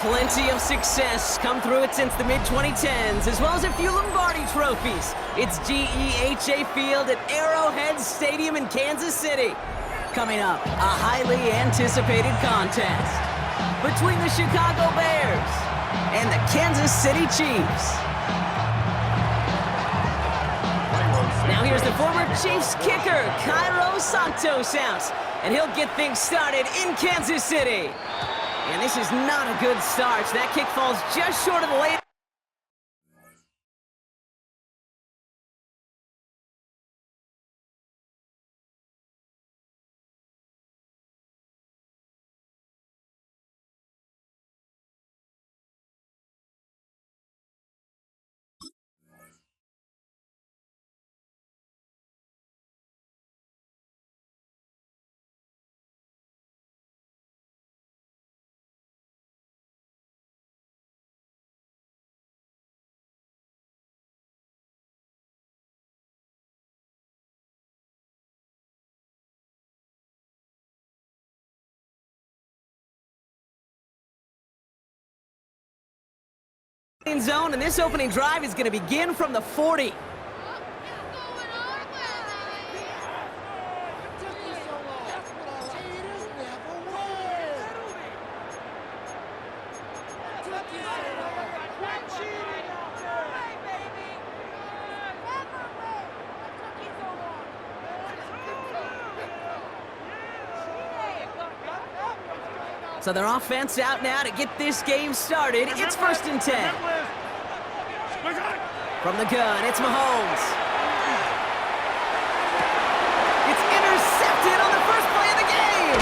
Plenty of success come through it since the mid-2010s, as well as a few Lombardi trophies. It's GEHA Field at Arrowhead Stadium in Kansas City. Coming up, a highly anticipated contest between the Chicago Bears and the Kansas City Chiefs. Now here's the former Chiefs kicker, Cairo Santos out, and he'll get things started in Kansas City. And this is not a good start. That kick falls just short of the lane. Zone, and this opening drive is going to begin from the 40. So their offense out now to get this game started. It's 1st and 10. From the gun, it's Mahomes. It's intercepted on the first play of the game.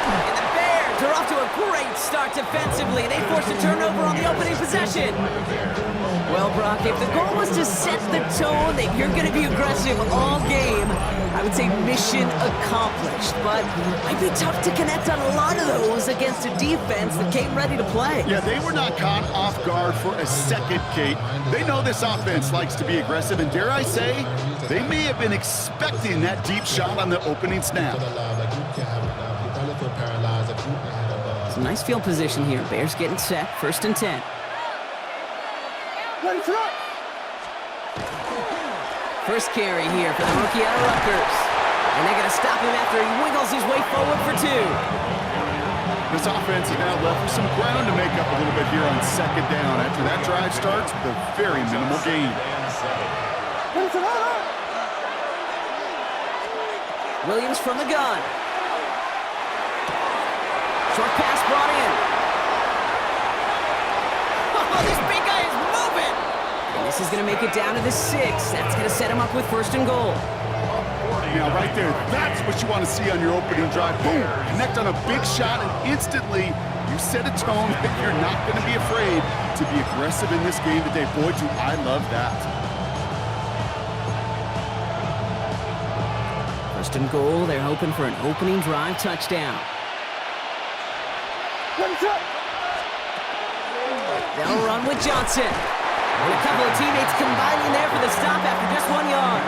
And the Bears are off to a great start defensively. They forced a turnover on the opening possession. Well, Brock, if the goal was to set the tone that you're going to be aggressive all game, I would say mission accomplished, but it might be tough to connect on a lot of those against a defense that came ready to play. Yeah, they were not caught off guard for a second, Kate. They know this offense likes to be aggressive, and dare I say, they may have been expecting that deep shot on the opening snap. Some nice field position here. Bears getting set, 1st and 10. First carry here for the rookie out of Rutgers. And they're going to stop him after he wiggles his way forward for 2. This offense is now left with some ground to make up a little bit here on 2nd down after that drive starts with a very minimal gain. Williams from the gun. Short pass brought in. Oh, this big guy is moving! And this is going to make it down to the 6. That's going to set him up with 1st and goal. Now, right there, that's what you want to see on your opening drive. Boom! Connect on a big shot, and instantly you set a tone that you're not going to be afraid to be aggressive in this game today. Boy, do I love that. 1st and goal. They're hoping for an opening drive touchdown. They'll run with Johnson. And a couple of teammates combining there for the stop after just 1 yard.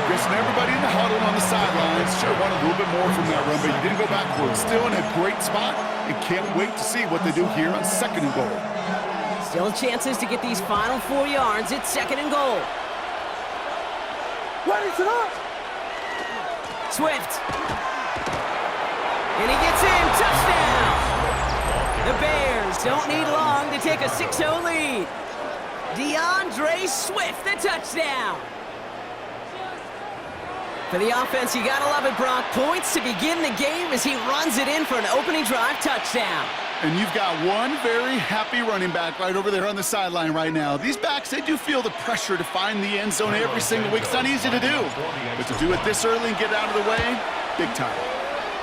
Guessing everybody in the huddle on the sidelines should have wanted a little bit more from that run, but you didn't go backwards. Still in a great spot, and can't wait to see what they do here on 2nd and goal. Still chances to get these final 4 yards. It's 2nd and goal. Swift. And he gets in. Touchdown! The Bears don't need long to take a 6-0 lead. DeAndre Swift, the touchdown. For the offense, you gotta love it, Brock. Points to begin the game as he runs it in for an opening drive touchdown. And you've got one very happy running back right over there on the sideline right now. These backs, they do feel the pressure to find the end zone every single week. It's not easy to do, but to do it this early and get out of the way, big time.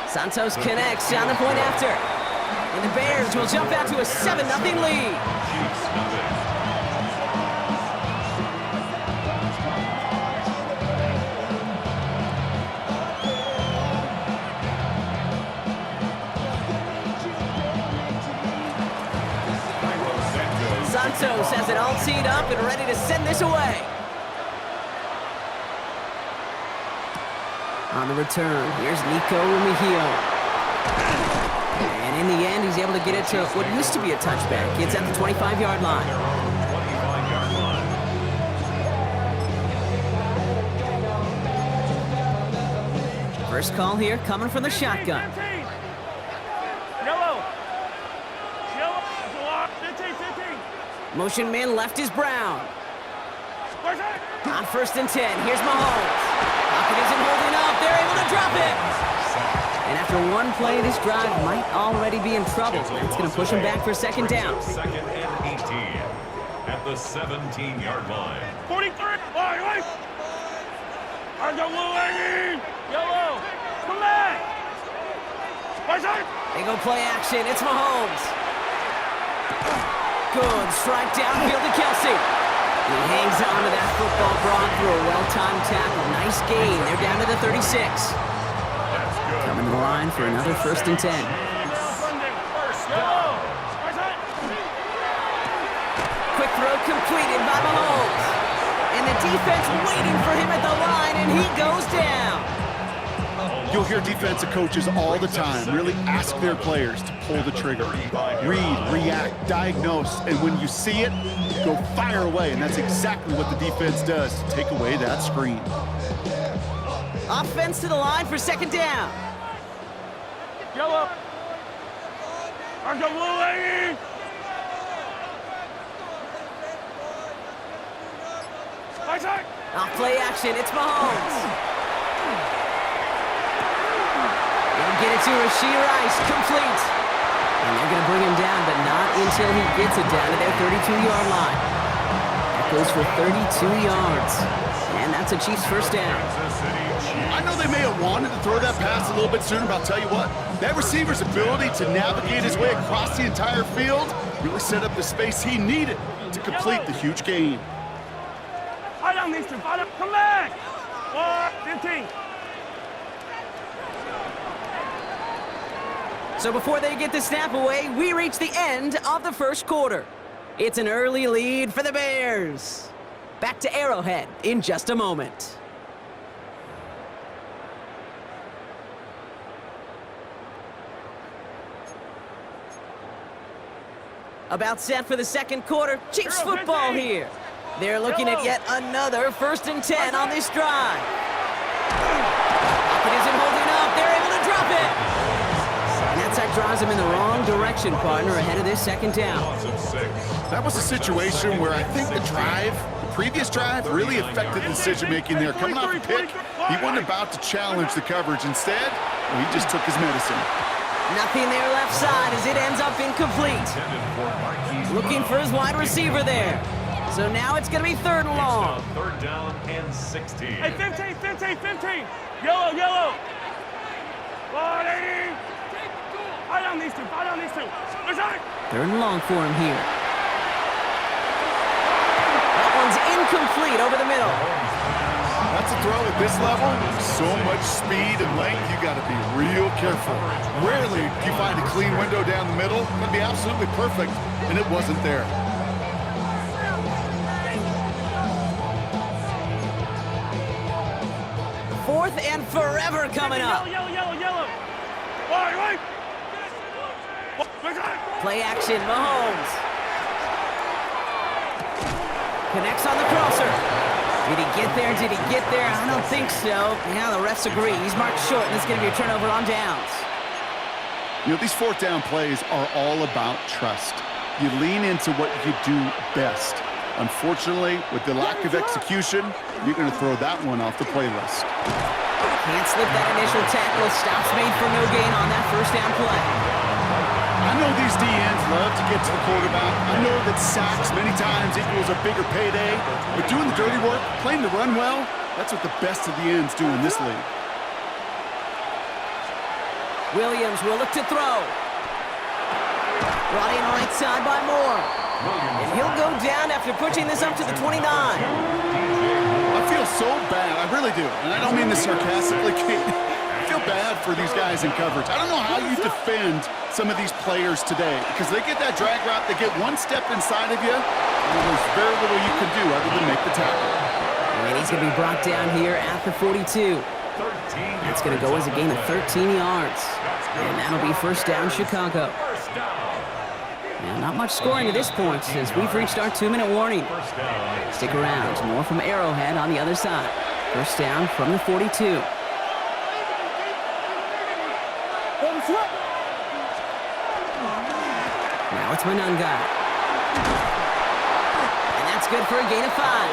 Santos connects down the point after. And the Bears will jump out to a 7-0 lead. Santos has it all teed up and ready to send this away. On the return, here's Nico Rumihio. And And in the end, he's able to get it to what used to be a touchback. It's at the 25-yard line. First call here coming from the shotgun. Motion man left is Brown. On 1st and 10, here's Mahomes. Pocket isn't holding up. They're able to drop it. And after one play, this drive might already be in trouble. That's going to push him back for second down. Second and 18 at the 17-yard line. 43. Wait. Yellow. Come back. They go play action. It's Mahomes. Good strike downfield to Kelsey. He hangs on to that football brought through a well-timed tackle. Nice gain. They're down to the 36. Coming to the line for another 1st and 10. Quick throw completed by Mahomes. And the defense waiting for him at the line, and he goes down. You'll hear defensive coaches all the time really ask their players to pull the trigger. Read, react, diagnose, and when you see it, go fire away. And that's exactly what the defense does to take away that screen. Offense to the line for second down. Yellow. Blue lady. Off play action, it's Mahomes. They'll get it to Rashee Rice, complete. And they're going to bring him down, but not until he gets it down to their 32-yard line. That goes for 32 yards. And that's a Chiefs first down. I know they may have wanted to throw that pass a little bit sooner, but I'll tell you what, that receiver's ability to navigate his way across the entire field really set up the space he needed to complete the huge gain. Come back. 15. So before they get the snap away, we reach the end of the first quarter. It's an early lead for the Bears. Back to Arrowhead in just a moment. About set for the second quarter. Chiefs football here. They're looking at yet another 1st and 10 on this drive. Pocket isn't holding up. They're able to drop it. And that drives them in the wrong direction, partner, ahead of this second down. That was a situation where I think the previous drive, really affected the decision-making there. Coming off a pick, he wasn't about to challenge the coverage. Instead, he just took his medicine. Nothing there left side as it ends up incomplete. Looking for his wide receiver there. So now it's going to be 3rd and long. 3rd down and 16. Hey, 15. Yellow. 180. Fight on these two. 3rd and long for him here. That one's incomplete over the middle. That's a throw at this level. So much speed and length, you got to be real careful. Rarely do you find a clean window down the middle. It'd be absolutely perfect, and it wasn't there. 4th and forever coming up. Yellow. Wait. Play action, Mahomes. Connects on the crosser. Did he get there? I don't think so. Yeah, the refs agree. He's marked short, and it's going to be a turnover on downs. You know, these 4th down plays are all about trust. You lean into what you do best. Unfortunately, with the lack of execution, you're going to throw that one off the playlist. Can't slip that initial tackle. Stops made for no gain on that 1st down play. I know these DNs love to get to the quarterback. I know that sacks many times equals a bigger payday, but doing the dirty work, playing the run well, that's what the best of the ends do in this league. Williams will look to throw. Brought in right side by Moore. And he'll go down after pushing this up to the 29. I feel so bad. I really do. And I don't mean this sarcastically. I feel bad for these guys in coverage. I don't know how you defend some of these players today because they get that drag route, they get one step inside of you, and there's very little you can do other than make the tackle. And he's going to be brought down here at the 42. That's going to go as a gain of 13 yards. And that'll be first down, Chicago. Now, not much scoring at this point since we've reached our 2-minute warning. Stick around. More from Arrowhead on the other side. First down from the 42. Now it's Manunga. And that's good for a gain of 5.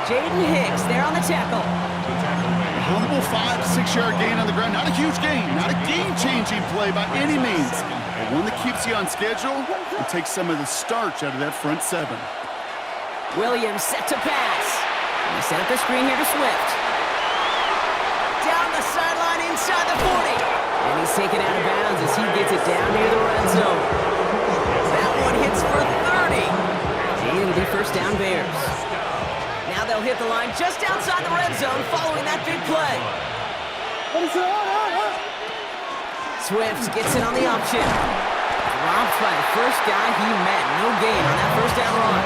Jaden Hicks there on the tackle. A humble 5-6 yard gain on the ground. Not a huge gain, not a game-changing play by any means, but one that keeps you on schedule and takes some of the starch out of that front 7. Williams set to pass. And they set up the screen here to Swift. Down the sideline inside the 40. And he's taken out of bounds as he gets it down near the red zone. That one hits for 30. And it'll be first down Bears. Now they'll hit the line just outside the red zone following that big play. Swift gets it on the option. Dropped by the first guy he met. No gain on that first down run.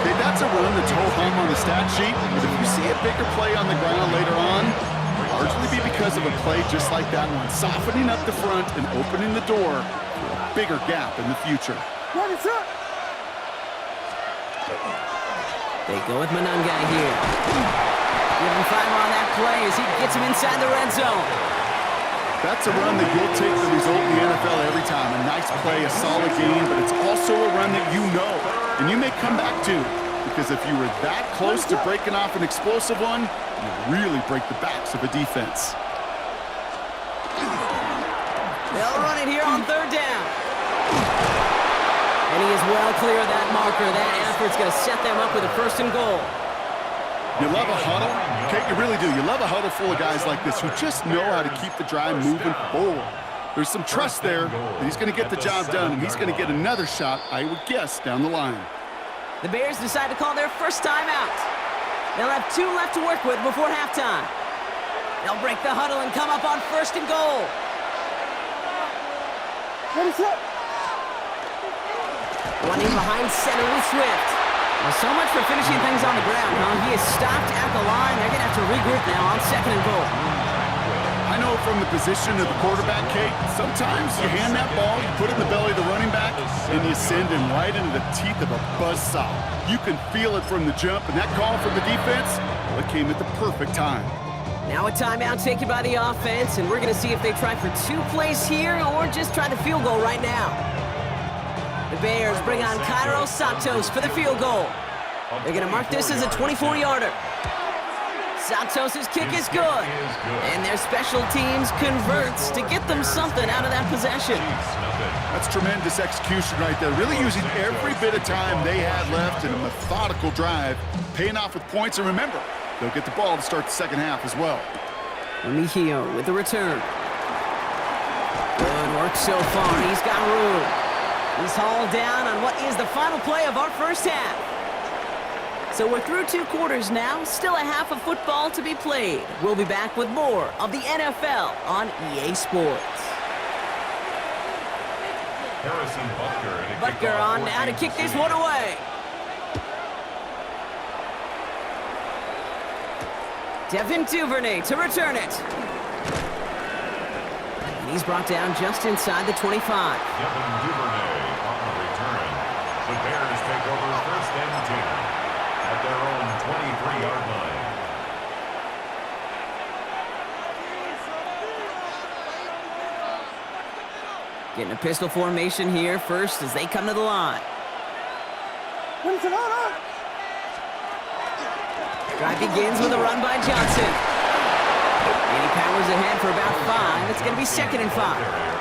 Okay, that's a run that's ho-hum on the stat sheet, but if you see a bigger play on the ground later on, largely be because of a play just like that one, softening up the front and opening the door for a bigger gap in the future. They go with Manunga here. Give him 5 on that play as he gets him inside the red zone. That's a run that you'll take the result in the NFL every time. A nice play, a solid game, but it's also a run that you know, and you may come back to, because if you were that close to breaking off an explosive one, you really break the backs of a defense. They'll run it here on 3rd down. And he is well clear of that marker. That effort's going to set them up with a 1st and goal. You love a huddle? Okay, you really do. You love a huddle full of guys like this who just know how to keep the drive moving forward. There's some trust there that he's going to get the job done, and he's going to get another shot, I would guess, down the line. The Bears decide to call their first timeout. They'll have 2 left to work with before halftime. They'll break the huddle and come up on 1st and goal. Running behind center with Swift. Well, so much for finishing things on the ground, huh? He is stopped at the line. They're going to have to regroup now on 2nd and goal. I know from the position of the quarterback, Kate, sometimes you hand that ball, you put it in the belly of the running back, and you send him right into the teeth of a buzzsaw. You can feel it from the jump, and that call from the defense, well, it came at the perfect time. Now a timeout taken by the offense, and we're going to see if they try for 2 plays here or just try the field goal right now. The Bears bring on Cairo Santos for the field goal. They're going to mark this as a 24-yarder. Santos' kick is good, and their special teams converts to get them something out of that possession. That's tremendous execution right there. Really using every bit of time they had left in a methodical drive, paying off with points. And remember, they'll get the ball to start the 2nd half as well. Mejio with the return. Good work so far. He's got room. He's hauled down on what is the final play of our first half. So we're through 2 quarters now, still a half of football to be played. We'll be back with more of the NFL on EA Sports. Harrison Butker on now to kick this one away. Devin Duvernay to return it. And he's brought down just inside the 25. Devin Duvernay on the return. The Bears take over 1st and 10 at their own 23-yard line. Getting a pistol formation here first as they come to the line. Drive begins with a run by Johnson. And he powers ahead for about 5. It's going to be 2nd and 5.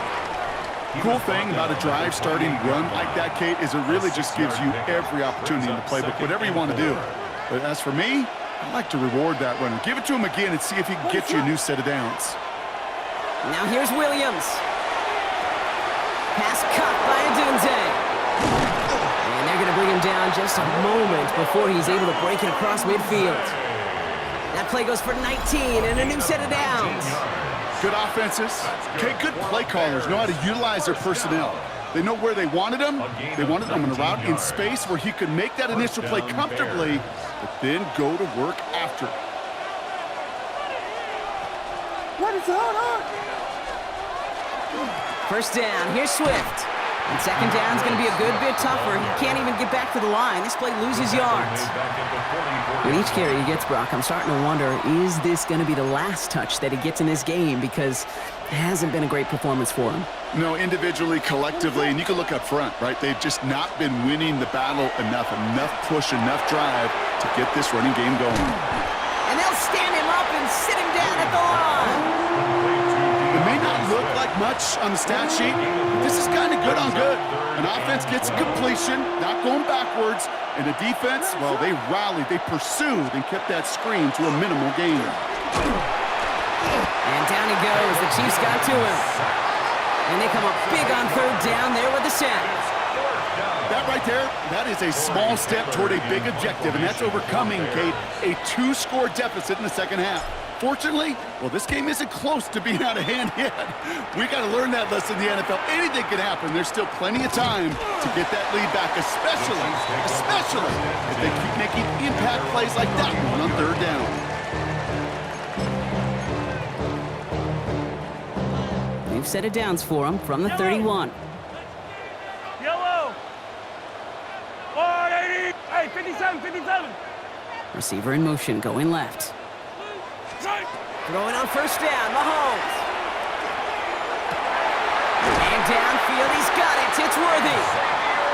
Cool thing about a drive starting run like that, Kate, is it really just gives you every opportunity in the playbook, whatever you want to do. But as for me, I like to reward that runner. Give it to him again and see if he can get you a new set of downs. Now here's Williams. Pass caught by Adunze. And they're going to bring him down just a moment before he's able to break it across midfield. That play goes for 19 and a new set of downs. Good offenses. Okay, good play callers know how to utilize their personnel. They know where they wanted him. They wanted him on a route in space where he could make that initial play comfortably, but then go to work after. First down, here's Swift. And second down's going to be a good bit tougher. He can't even get back to the line. This play loses yards. With each carry he gets, Brock, I'm starting to wonder, is this going to be the last touch that he gets in this game? Because it hasn't been a great performance for him. No, individually, collectively, and you can look up front, right? They've just not been winning the battle enough push, enough drive to get this running game going. And they'll stand him up and sit him down at the line. It may not look like much on the stat sheet, but this is kind of good on good. An offense gets a completion, not going backwards, and the defense, well, they rallied, they pursued, and kept that screen to a minimal gain. And down he goes. The Chiefs got to him. And they come up big on third down there with the sack. That right there, that is a small step toward a big objective, and that's overcoming, Kate, a 2-score deficit in the second half. Fortunately, well, this game isn't close to being out of hand yet. We got to learn that lesson in the NFL. Anything can happen. There's still plenty of time to get that lead back, especially if they keep making impact plays like that one on third down. They've set it downs for him from the 31. Yellow. 180. Hey, 57, 57. Receiver in motion, going left. Right. Throwing on first down, Mahomes. And downfield, he's got it. It's Worthy.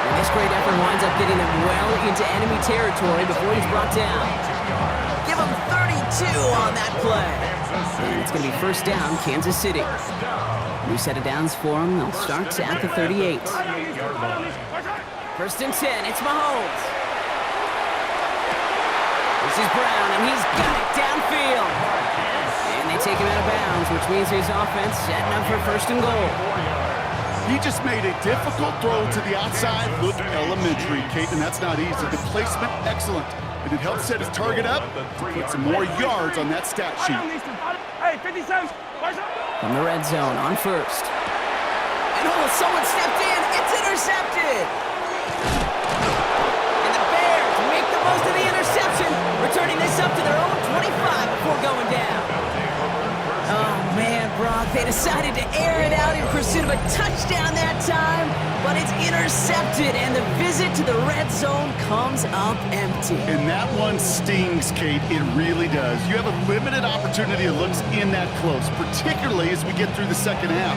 And this great effort winds up getting him well into enemy territory before he's brought down. Give him 32 on that play. And it's going to be first down, Kansas City. New set of downs for him. They'll start at the 38. First and 10, it's Mahomes. This is Brown, and he's got it downfield. And they take him out of bounds, which means his offense setting up for first and goal. He just made a difficult throw to the outside. Look elementary, Kate, and that's not easy. The placement, excellent. And it helped set his target up to put some more yards on that stat sheet. Hey, 57. From the red zone on first. And someone stepped in. It's intercepted. And the Bears make the most of the interception, returning this up to their own 25 before going down. Oh, man, Brock, they decided to air it out in pursuit of a touchdown that time, but it's intercepted, and the visit to the red zone comes up empty. And that one stings, Kate. It really does. You have a limited opportunity that looks in that close, particularly as we get through the second half.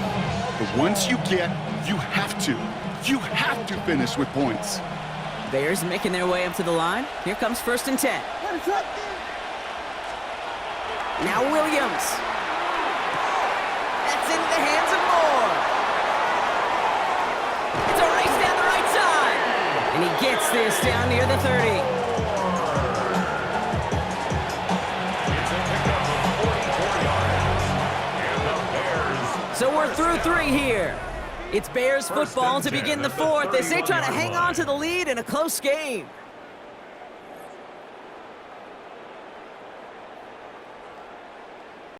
But once you have to finish with points. Bears making their way up to the line. Here comes first and 10. Now Williams. That's into the hands of Moore. It's a race down the right side. And he gets this down near the 30. So we're through 3 here. It's Bears football to begin the 4th as they try to hang on to the lead in a close game.